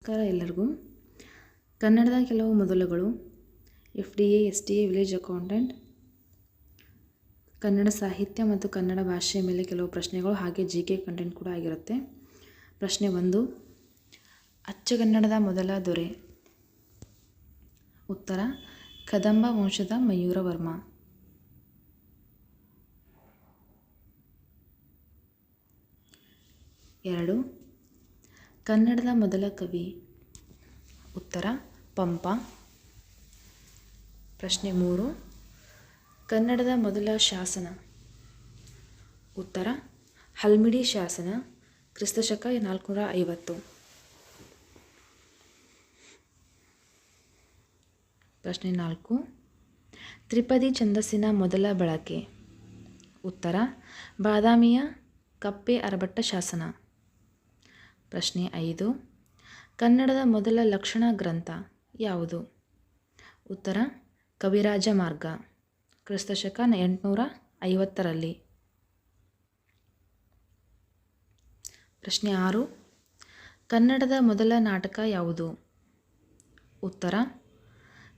ನಮಸ್ಕಾರ ಎಲ್ಲರಿಗೂ. ಕನ್ನಡದ ಕೆಲವು ಮೊದಲುಗಳು: FDA, STA, village accountant, Kannada ಸಾಹಿತ್ಯ ಮತ್ತು ಕನ್ನಡ ಭಾಷೆಯ ಮೇಲೆ ಕೆಲವು ಪ್ರಶ್ನೆಗಳು, ಹಾಗೆ GK ಕಂಟೆಂಟ್ ಕೂಡ ಆಗಿರುತ್ತೆ. ಪ್ರಶ್ನೆ 1: ಅಚ್ಚಗನ್ನಡದ ಮೊದಲ ದೊರೆ. ಉತ್ತರ: ಕದಂಬ ವಂಶದ ಮಯೂರವರ್ಮ. ಎರಡು: ಕನ್ನಡದ ಮೊದಲ ಕವಿ. ಉತ್ತರ: ಪಂಪ. ಪ್ರಶ್ನೆ 3: ಕನ್ನಡದ ಮೊದಲ ಶಾಸನ. ಉತ್ತರ: ಹಲ್ಮಿಡಿ ಶಾಸನ, ಕ್ರಿಸ್ತಶಕ 450. ಪ್ರಶ್ನೆ 4: ತ್ರಿಪದಿ ಛಂದಸ್ಸಿನ ಮೊದಲ ಬಳಕೆ. ಉತ್ತರ: ಬಾದಾಮಿಯ ಕಪ್ಪೆ ಅರಭಟ್ಟ ಶಾಸನ. ಪ್ರಶ್ನೆ 5: ಕನ್ನಡದ ಮೊದಲ ಲಕ್ಷಣ ಗ್ರಂಥ ಯಾವುದು? ಉತ್ತರ: ಕವಿರಾಜ ಮಾರ್ಗ, ಕ್ರಿಸ್ತಶಕ 850. ಪ್ರಶ್ನೆ 6: ಕನ್ನಡದ ಮೊದಲ ನಾಟಕ ಯಾವುದು? ಉತ್ತರ: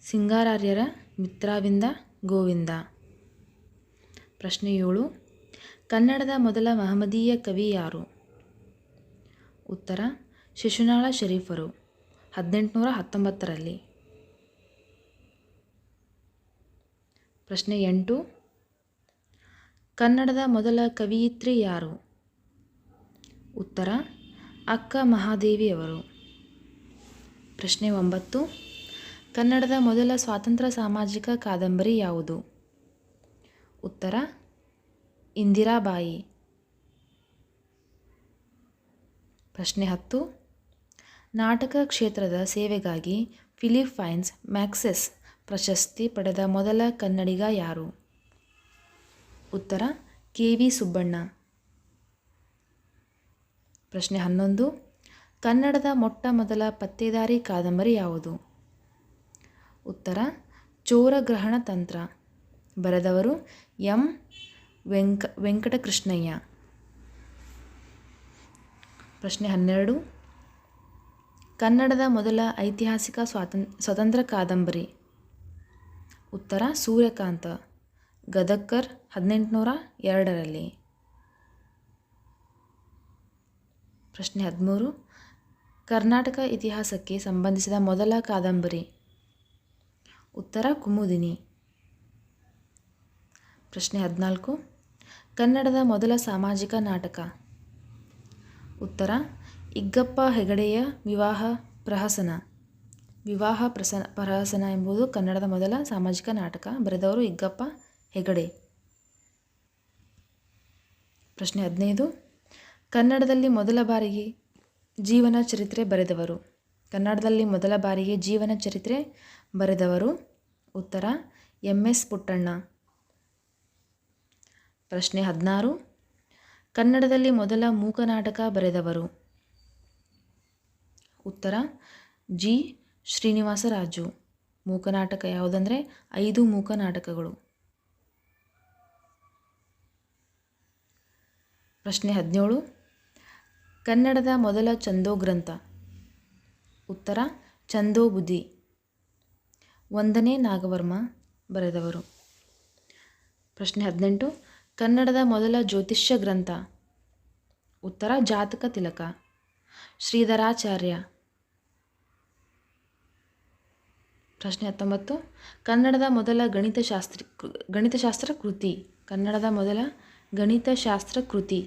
ಸಿಂಗಾರಾರ್ಯರ ಮಿತ್ರವಿಂದ ಗೋವಿಂದ. ಪ್ರಶ್ನೆ 7: ಕನ್ನಡದ ಮೊದಲ ಮಹಮದೀಯ ಕವಿ ಯಾರು? ಉತ್ತರ: ಶಿಶುನಾಳ ಶರೀಫರು, 1819. ಪ್ರಶ್ನೆ 8: ಕನ್ನಡದ ಮೊದಲ ಕವಿಯಿತ್ರಿ ಯಾರು? ಉತ್ತರ: ಅಕ್ಕ ಮಹಾದೇವಿಯವರು. ಪ್ರಶ್ನೆ 9: ಕನ್ನಡದ ಮೊದಲ ಸ್ವಾತಂತ್ರ್ಯ ಸಾಮಾಜಿಕ ಕಾದಂಬರಿ ಯಾವುದು? ಉತ್ತರ: ಇಂದಿರಾಬಾಯಿ. ಪ್ರಶ್ನೆ 10: ನಾಟಕ ಕ್ಷೇತ್ರದ ಸೇವೆಗಾಗಿ ಫಿಲಿಪ್ ಫೈನ್ಸ್ ಮ್ಯಾಗ್ಸೆಸ್ ಪ್ರಶಸ್ತಿ ಪಡೆದ ಮೊದಲ ಕನ್ನಡಿಗ ಯಾರು? ಉತ್ತರ: KV ಸುಬ್ಬಣ್ಣ. ಪ್ರಶ್ನೆ 11: ಕನ್ನಡದ ಮೊಟ್ಟ ಮೊದಲ ಪತ್ತೇದಾರಿ ಕಾದಂಬರಿ ಯಾವುದು? ಉತ್ತರ: ಚೋರಗ್ರಹಣ ತಂತ್ರ. ಬರೆದವರು ಎಂ. ವೆಂಕಟಕೃಷ್ಣಯ್ಯ. ಪ್ರಶ್ನೆ 12: ಕನ್ನಡದ ಮೊದಲ ಐತಿಹಾಸಿಕ ಸ್ವತಂತ್ರ ಕಾದಂಬರಿ. ಉತ್ತರ: ಸೂರ್ಯಕಾಂತ, ಗದಕ್ಕರ್, 1802. ಪ್ರಶ್ನೆ 13: ಕರ್ನಾಟಕ ಇತಿಹಾಸಕ್ಕೆ ಸಂಬಂಧಿಸಿದ ಮೊದಲ ಕಾದಂಬರಿ. ಉತ್ತರ: ಕುಮುದಿನಿ. ಪ್ರಶ್ನೆ 14: ಕನ್ನಡದ ಮೊದಲ ಸಾಮಾಜಿಕ ನಾಟಕ. ಉತ್ತರ: ಇಗ್ಗಪ್ಪ ಹೆಗಡೆಯ ವಿವಾಹ ಪ್ರಹಸನ. ಪ್ರಹಸನ ಎಂಬುದು ಕನ್ನಡದ ಮೊದಲ ಸಾಮಾಜಿಕ ನಾಟಕ. ಬರೆದವರು ಇಗ್ಗಪ್ಪ ಹೆಗಡೆ. ಪ್ರಶ್ನೆ 15: ಕನ್ನಡದಲ್ಲಿ ಮೊದಲ ಬಾರಿಗೆ ಜೀವನ ಚರಿತ್ರೆ ಬರೆದವರು. ಕನ್ನಡದಲ್ಲಿ ಮೊದಲ ಬಾರಿಗೆ ಜೀವನ ಚರಿತ್ರೆ ಬರೆದವರು. ಉತ್ತರ: MS ಪುಟ್ಟಣ್ಣ. ಪ್ರಶ್ನೆ 16: ಕನ್ನಡದಲ್ಲಿ ಮೊದಲ ಮೂಕನಾಟಕ ಬರೆದವರು. ಉತ್ತರ: G. ಶ್ರೀನಿವಾಸರಾಜು. ಮೂಕನಾಟಕ ಯಾವುದಂದರೆ 5 ಮೂಕನಾಟಕಗಳು. ಪ್ರಶ್ನೆ 17: ಕನ್ನಡದ ಮೊದಲ ಛಂದೋಗ್ರಂಥ. ಉತ್ತರ: ಛಂದೋಬುದ್ಧಿ, 1ನೇ ನಾಗವರ್ಮ ಬರೆದವರು. ಪ್ರಶ್ನೆ 18: ಕನ್ನಡದ ಮೊದಲ ಜ್ಯೋತಿಷ್ಯ ಗ್ರಂಥ. ಉತ್ತರ: ಜಾತಕ ತಿಲಕ, ಶ್ರೀಧರಾಚಾರ್ಯ. ಪ್ರಶ್ನೆ 19: ಕನ್ನಡದ ಮೊದಲ ಗಣಿತಶಾಸ್ತ್ರ ಕೃತಿ. ಕನ್ನಡದ ಮೊದಲ ಗಣಿತಶಾಸ್ತ್ರ ಕೃತಿ.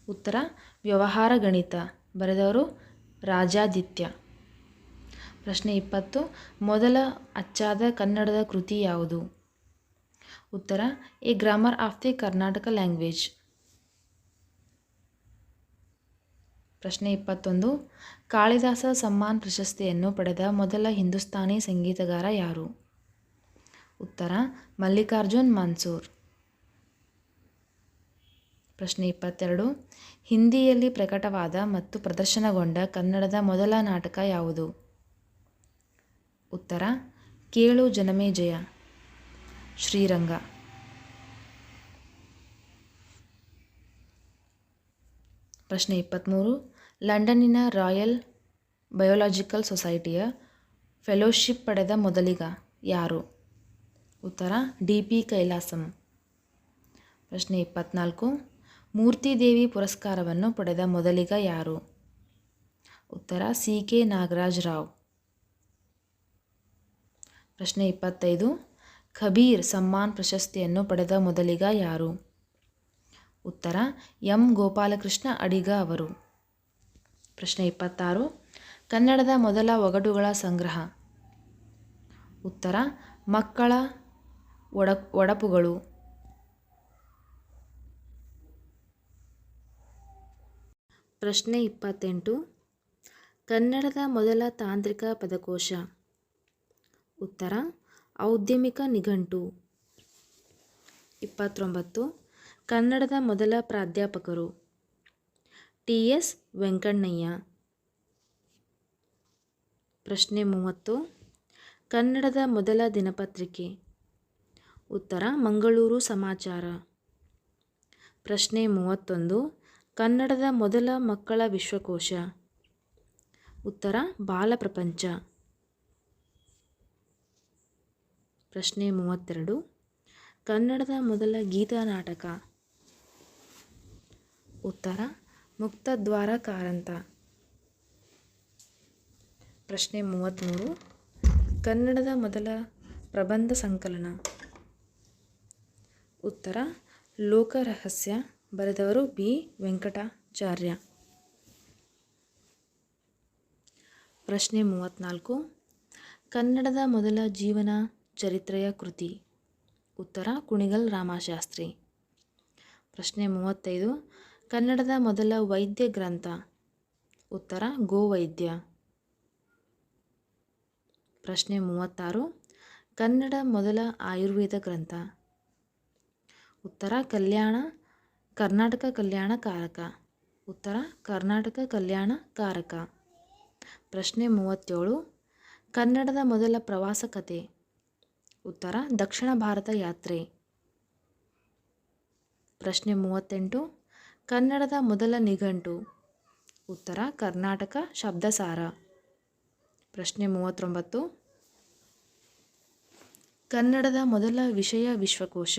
ಉತ್ತರ: ವ್ಯವಹಾರ ಗಣಿತ. ಬರೆದವರು ರಾಜಾದಿತ್ಯ. ಪ್ರಶ್ನೆ 20: ಮೊದಲ ಅಚ್ಚಾದ ಕನ್ನಡದ ಕೃತಿ ಯಾವುದು? ಉತ್ತರ: A grammar of the Karnataka language. ಪ್ರಶ್ನೆ 21: ಕಾಳಿದಾಸ ಸಮ್ಮಾನ್ ಪ್ರಶಸ್ತಿಯನ್ನು ಪಡೆದ ಮೊದಲ ಹಿಂದೂಸ್ತಾನಿ ಸಂಗೀತಗಾರ ಯಾರು? ಉತ್ತರ: ಮಲ್ಲಿಕಾರ್ಜುನ್ ಮನ್ಸೂರ್. ಪ್ರಶ್ನೆ 22: ಹಿಂದಿಯಲ್ಲಿ ಪ್ರಕಟವಾದ ಮತ್ತು ಪ್ರದರ್ಶನಗೊಂಡ ಕನ್ನಡದ ಮೊದಲ ನಾಟಕ ಯಾವುದು? ಉತ್ತರ: ಕೇಳು ಜನಮೇಜಯ, ಶ್ರೀರಂಗ. ಪ್ರಶ್ನೆ 23: ಲಂಡನ್ನಿನ ರಾಯಲ್ ಬಯೋಲಾಜಿಕಲ್ ಸೊಸೈಟಿಯ ಫೆಲೋಶಿಪ್ ಪಡೆದ ಮೊದಲಿಗ ಯಾರು? ಉತ್ತರ ಡಿ.ಪಿ. ಕೈಲಾಸಂ. ಪ್ರಶ್ನೆ 24. ಮೂರ್ತಿದೇವಿ ಪುರಸ್ಕಾರವನ್ನು ಪಡೆದ ಮೊದಲಿಗ ಯಾರು? ಉತ್ತರ ಸಿ.ಕೆ. ನಾಗರಾಜ್ ರಾವ್. ಪ್ರಶ್ನೆ 25. ಕಬೀರ್ ಸಮ್ಮಾನ್ ಪ್ರಶಸ್ತಿಯನ್ನು ಪಡೆದ ಮೊದಲಿಗ ಯಾರು? ಉತ್ತರ ಎಂ. ಗೋಪಾಲಕೃಷ್ಣ ಅಡಿಗ ಅವರು. ಪ್ರಶ್ನೆ 26. ಕನ್ನಡದ ಮೊದಲ ಒಗಟುಗಳ ಸಂಗ್ರಹ. ಉತ್ತರ ಮಕ್ಕಳ ಒಡಪುಗಳು. ಪ್ರಶ್ನೆ 28. ಕನ್ನಡದ ಮೊದಲ ತಾಂತ್ರಿಕ ಪದಕೋಶ. ಉತ್ತರ ಔದ್ಯಮಿಕ ನಿಘಂಟು. 29. ಕನ್ನಡದ ಮೊದಲ ಪ್ರಾಧ್ಯಾಪಕರು. ಟಿ.ಎಸ್. ವೆಂಕಣ್ಣಯ್ಯ. ಪ್ರಶ್ನೆ 30. ಕನ್ನಡದ ಮೊದಲ ದಿನಪತ್ರಿಕೆ. ಉತ್ತರ ಮಂಗಳೂರು ಸಮಾಚಾರ. ಪ್ರಶ್ನೆ 31. ಕನ್ನಡದ ಮೊದಲ ಮಕ್ಕಳ ವಿಶ್ವಕೋಶ. ಉತ್ತರ ಬಾಲಪ್ರಪಂಚ. ಪ್ರಶ್ನೆ 32. ಕನ್ನಡದ ಮೊದಲ ಗೀತನಾಟಕ. ಉತ್ತರ ಮುಕ್ತದ್ವಾರ ಕಾರಂತ. ಪ್ರಶ್ನೆ 33. ಕನ್ನಡದ ಮೊದಲ ಪ್ರಬಂಧ ಸಂಕಲನ. ಉತ್ತರ ಲೋಕರಹಸ್ಯ. ಬರೆದವರು ಬಿ. ವೆಂಕಟಾಚಾರ್ಯ. ಪ್ರಶ್ನೆ 34. ಕನ್ನಡದ ಮೊದಲ ಜೀವನ ಚರಿತ್ರೆಯ ಕೃತಿ. ಉತ್ತರ ಕುಣಿಗಲ್ ರಾಮಶಾಸ್ತ್ರಿ. ಪ್ರಶ್ನೆ 35. ಕನ್ನಡದ ಮೊದಲ ವೈದ್ಯ ಗ್ರಂಥ. ಉತ್ತರ ಗೋವೈದ್ಯ. ಪ್ರಶ್ನೆ 36. ಕನ್ನಡ ಮೊದಲ ಆಯುರ್ವೇದ ಗ್ರಂಥ. ಉತ್ತರ ಕರ್ನಾಟಕ ಕಲ್ಯಾಣ ಕಾರಕ. ಉತ್ತರ ಕರ್ನಾಟಕ ಕಲ್ಯಾಣ ಕಾರಕ. ಪ್ರಶ್ನೆ 37. ಕನ್ನಡದ ಮೊದಲ ಪ್ರವಾಸ ಕಥೆ. ಉತ್ತರ ದಕ್ಷಿಣ ಭಾರತ ಯಾತ್ರೆ. ಪ್ರಶ್ನೆ 38. ಕನ್ನಡದ ಮೊದಲ ನಿಘಂಟು. ಉತ್ತರ ಕರ್ನಾಟಕ ಶಬ್ದಸಾರ. ಪ್ರಶ್ನೆ 39. ಕನ್ನಡದ ಮೊದಲ ವಿಷಯ ವಿಶ್ವಕೋಶ.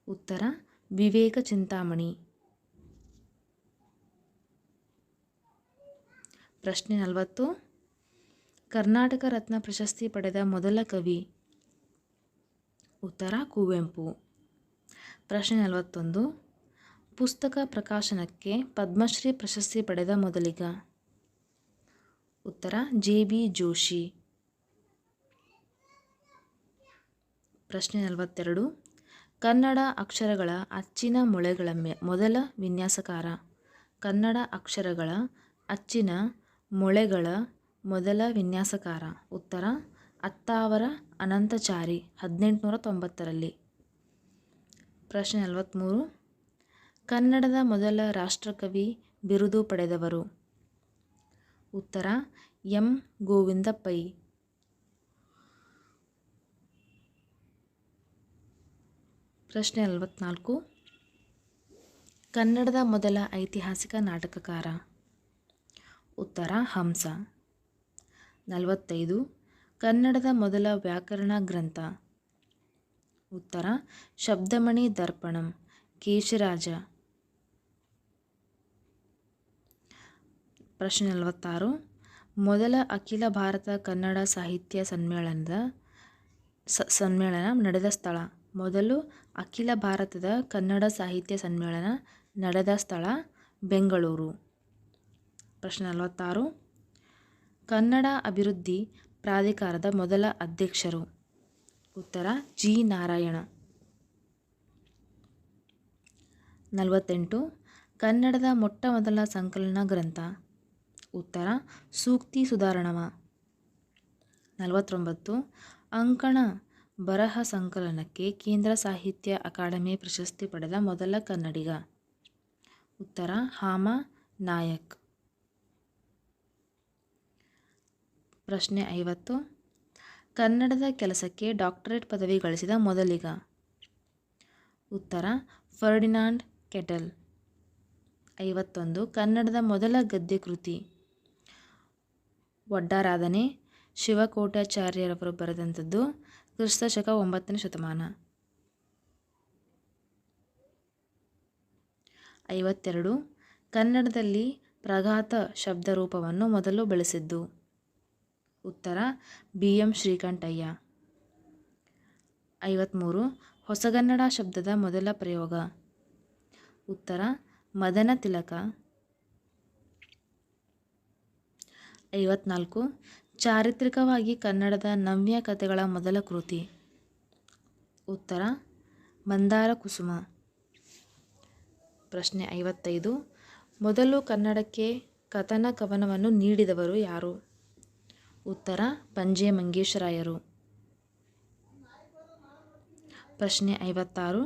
ಉತ್ತರ ವಿವೇಕ ಚಿಂತಾಮಣಿ. ಪ್ರಶ್ನೆ 40. ಕರ್ನಾಟಕ ರತ್ನ ಪ್ರಶಸ್ತಿ ಪಡೆದ ಮೊದಲ ಕವಿ. ಉತ್ತರ ಕುವೆಂಪು. ಪ್ರಶ್ನೆ 41. ಪುಸ್ತಕ ಪ್ರಕಾಶನಕ್ಕೆ ಪದ್ಮಶ್ರೀ ಪ್ರಶಸ್ತಿ ಪಡೆದ ಮೊದಲಿಗ. ಉತ್ತರ ಜೆ.ಬಿ. ಜೋಶಿ. ಪ್ರಶ್ನೆ 42. ಕನ್ನಡ ಅಕ್ಷರಗಳ ಅಚ್ಚಿನ ಮೊಳೆಗಳ ಮೊದಲ ವಿನ್ಯಾಸಕಾರ. ಕನ್ನಡ ಅಕ್ಷರಗಳ ಅಚ್ಚಿನ ಮೊಳೆಗಳ ಮೊದಲ ವಿನ್ಯಾಸಕಾರ. ಉತ್ತರ ಅತ್ತಾವರ ಅನಂತಚಾರಿ 1890ರಲ್ಲಿ. ಪ್ರಶ್ನೆ 43. ಕನ್ನಡದ ಮೊದಲ ರಾಷ್ಟ್ರಕವಿ ಬಿರುದು ಪಡೆದವರು. ಉತ್ತರ ಎಂ. ಗೋವಿಂದ ಪೈ. ಪ್ರಶ್ನೆ 44. ಕನ್ನಡದ ಮೊದಲ ಐತಿಹಾಸಿಕ ನಾಟಕಕಾರ. ಉತ್ತರ ಹಂಸ. 45. ಕನ್ನಡದ ಮೊದಲ ವ್ಯಾಕರಣ ಗ್ರಂಥ. ಉತ್ತರ ಶಬ್ದಮಣಿ ದರ್ಪಣಂ ಕೇಶರಾಜ. ಪ್ರಶ್ನೆ 46. ಮೊದಲ ಅಖಿಲ ಭಾರತ ಕನ್ನಡ ಸಾಹಿತ್ಯ ಸಮ್ಮೇಳನ ನಡೆದ ಸ್ಥಳ. ಮೊದಲು ಅಖಿಲ ಭಾರತದ ಕನ್ನಡ ಸಾಹಿತ್ಯ ಸಮ್ಮೇಳನ ನಡೆದ ಸ್ಥಳ ಬೆಂಗಳೂರು. ಪ್ರಶ್ನೆ 46. ಕನ್ನಡ ಅಭಿವೃದ್ಧಿ ಪ್ರಾಧಿಕಾರದ ಮೊದಲ ಅಧ್ಯಕ್ಷರು. ಉತ್ತರ ಜಿ. ನಾರಾಯಣ. 48. ಕನ್ನಡದ ಮೊಟ್ಟ ಮೊದಲ ಸಂಕಲನ ಗ್ರಂಥ. ಉತ್ತರ ಸೂಕ್ತಿ ಸುಧಾರಣವ. 49. ಅಂಕಣ ಬರಹ ಸಂಕಲನಕ್ಕೆ ಕೇಂದ್ರ ಸಾಹಿತ್ಯ ಅಕಾಡೆಮಿ ಪ್ರಶಸ್ತಿ ಪಡೆದ ಮೊದಲ ಕನ್ನಡಿಗ. ಉತ್ತರ ಹಾಮ ನಾಯಕ್. ಪ್ರಶ್ನೆ 50. ಕನ್ನಡದ ಕೆಲಸಕ್ಕೆ ಡಾಕ್ಟರೇಟ್ ಪದವಿ ಗಳಿಸಿದ ಮೊದಲಿಗ. ಉತ್ತರ ಫರ್ಡಿನಾಂಡ್ ಕೆಟಲ್. 51. ಕನ್ನಡದ ಮೊದಲ ಗದ್ಯ ಕೃತಿ. ಒಡ್ಡಾರಾಧನೆ ಶಿವಕೋಟ್ಯಾಚಾರ್ಯರವರು ಬರೆದಂಥದ್ದು. ಕ್ರಿಸ್ತ ಶಕ 9ನೇ ಶತಮಾನ. 52. ಕನ್ನಡದಲ್ಲಿ ಪ್ರಘಾತ ಶಬ್ದರೂಪವನ್ನು ಮೊದಲು ಬಳಸಿದ್ದು. ಉತ್ತರ BM ಶ್ರೀಕಂಠಯ್ಯ. 53. ಹೊಸಗನ್ನಡ ಶಬ್ದದ ಮೊದಲ ಪ್ರಯೋಗ. ಉತ್ತರ ಮದನ ತಿಲಕ. 54. ಚಾರಿತ್ರಿಕವಾಗಿ ಕನ್ನಡದ ನವ್ಯ ಕಥೆಗಳ ಮೊದಲ ಕೃತಿ. ಉತ್ತರ ಮಂದಾರ ಕುಸುಮ. ಪ್ರಶ್ನೆ 55. ಮೊದಲು ಕನ್ನಡಕ್ಕೆ ಕಥನ ಕವನವನ್ನು ನೀಡಿದವರು ಯಾರು? ಉತ್ತರ ಪಂಜೆ ಮಂಗೇಶರಾಯರು. ಪ್ರಶ್ನೆ 56.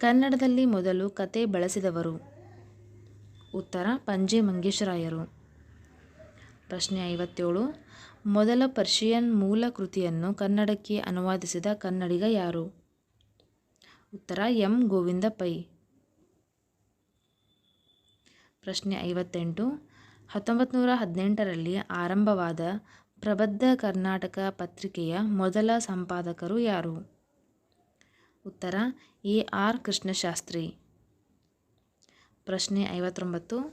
ಕನ್ನಡದಲ್ಲಿ ಮೊದಲು ಕತೆ ಬಳಸಿದವರು. ಉತ್ತರ ಪಂಜೆ ಮಂಗೇಶರಾಯರು. ಪ್ರಶ್ನೆ 57. ಮೊದಲ ಪರ್ಷಿಯನ್ ಮೂಲ ಕೃತಿಯನ್ನು ಕನ್ನಡಕ್ಕೆ ಅನುವಾದಿಸಿದ ಕನ್ನಡಿಗ ಯಾರು? ಉತ್ತರ M. ಗೋವಿಂದ ಪೈ. ಪ್ರಶ್ನೆ 58. 1918ರಲ್ಲಿ ಆರಂಭವಾದ ಪ್ರಬುದ್ಧ ಕರ್ನಾಟಕ ಪತ್ರಿಕೆಯ ಮೊದಲ ಸಂಪಾದಕರು ಯಾರು? ಉತ್ತರ AR ಕೃಷ್ಣಶಾಸ್ತ್ರಿ. ಪ್ರಶ್ನೆ 59.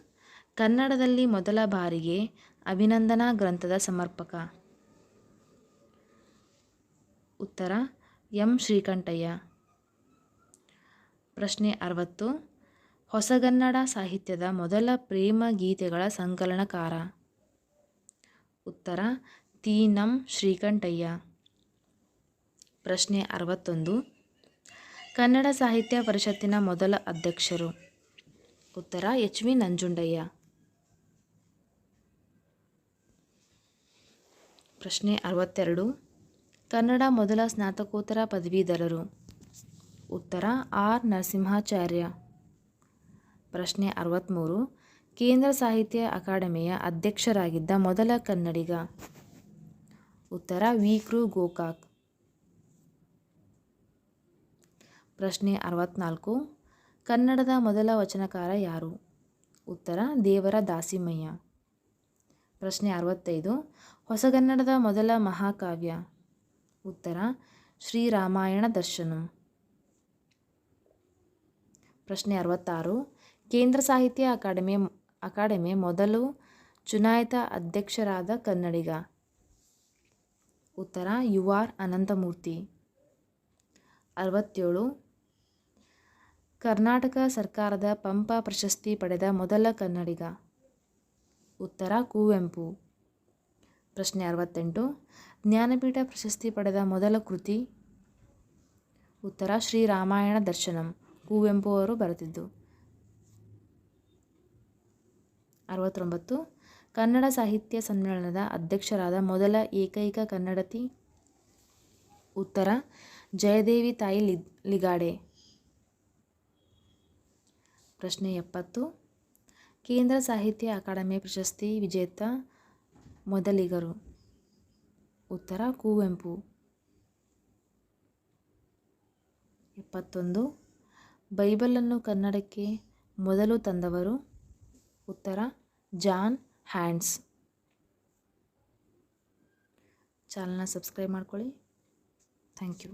ಕನ್ನಡದಲ್ಲಿ ಮೊದಲ ಬಾರಿಗೆ ಅಭಿನಂದನಾ ಗ್ರಂಥದ ಸಮರ್ಪಕ. ಉತ್ತರ M. ಶ್ರೀಕಂಠಯ್ಯ. ಪ್ರಶ್ನೆ 60. ಹೊಸಗನ್ನಡ ಸಾಹಿತ್ಯದ ಮೊದಲ ಪ್ರೇಮ ಗೀತೆಗಳ ಸಂಕಲನಕಾರ. ಉತ್ತರ ತಿ.ನಂ. ಶ್ರೀಕಂಠಯ್ಯ. ಪ್ರಶ್ನೆ 61. ಕನ್ನಡ ಸಾಹಿತ್ಯ ಪರಿಷತ್ತಿನ ಮೊದಲ ಅಧ್ಯಕ್ಷರು. ಉತ್ತರ H.V. ನಂಜುಂಡಯ್ಯ. ಪ್ರಶ್ನೆ 62. ಕನ್ನಡ ಮೊದಲ ಸ್ನಾತಕೋತ್ತರ ಪದವೀಧರರು. ಉತ್ತರ R. ನರಸಿಂಹಾಚಾರ್ಯ. ಪ್ರಶ್ನೆ 63. ಕೇಂದ್ರ ಸಾಹಿತ್ಯ ಅಕಾಡೆಮಿಯ ಅಧ್ಯಕ್ಷರಾಗಿದ್ದ ಮೊದಲ ಕನ್ನಡಿಗ. ಉತ್ತರ ವಿ. ಕೃ. ಗೋಕಾಕ್. ಪ್ರಶ್ನೆ 64. ಕನ್ನಡದ ಮೊದಲ ವಚನಕಾರ ಯಾರು? ಉತ್ತರ ದೇವರ ದಾಸಿಮಯ್ಯ. ಪ್ರಶ್ನೆ 65. ಹೊಸಗನ್ನಡದ ಮೊದಲ ಮಹಾಕಾವ್ಯ. ಉತ್ತರ ಶ್ರೀರಾಮಾಯಣ ದರ್ಶನಂ. ಪ್ರಶ್ನೆ 66. ಕೇಂದ್ರ ಸಾಹಿತ್ಯ ಅಕಾಡೆಮಿ ಮೊದಲು ಚುನಾಯಿತ ಅಧ್ಯಕ್ಷರಾದ ಕನ್ನಡಿಗ. ಉತ್ತರ UR ಅನಂತಮೂರ್ತಿ. 67. ಕರ್ನಾಟಕ ಸರ್ಕಾರದ ಪಂಪ ಪ್ರಶಸ್ತಿ ಪಡೆದ ಮೊದಲ ಕನ್ನಡಿಗ. ಉತ್ತರ ಕುವೆಂಪು. ಪ್ರಶ್ನೆ 68. ಜ್ಞಾನಪೀಠ ಪ್ರಶಸ್ತಿ ಪಡೆದ ಮೊದಲ ಕೃತಿ. ಉತ್ತರ ಶ್ರೀರಾಮಾಯಣ ದರ್ಶನಂ, ಕುವೆಂಪು ಅವರು ಬರೆದಿದ್ದು. 69. ಕನ್ನಡ ಸಾಹಿತ್ಯ ಸಮ್ಮೇಳನದ ಅಧ್ಯಕ್ಷರಾದ ಮೊದಲ ಏಕೈಕ ಕನ್ನಡತಿ. ಉತ್ತರ ಜಯದೇವಿ ತಾಯಿ ಲಿಗಾಡೆ. ಪ್ರಶ್ನೆ 70. ಕೇಂದ್ರ ಸಾಹಿತ್ಯ ಅಕಾಡೆಮಿ ಪ್ರಶಸ್ತಿ ವಿಜೇತ ಮೊದಲಿಗರು. ಉತ್ತರ ಕುವೆಂಪು. 71. ಬೈಬಲನ್ನು ಕನ್ನಡಕ್ಕೆ ಮೊದಲು ತಂದವರು. ಉತ್ತರ ಜಾನ್ ಹ್ಯಾಂಡ್ಸ್. ಚಾನಲ್ನ ಸಬ್ಸ್ಕ್ರೈಬ್ ಮಾಡ್ಕೊಳ್ಳಿ. Thank you.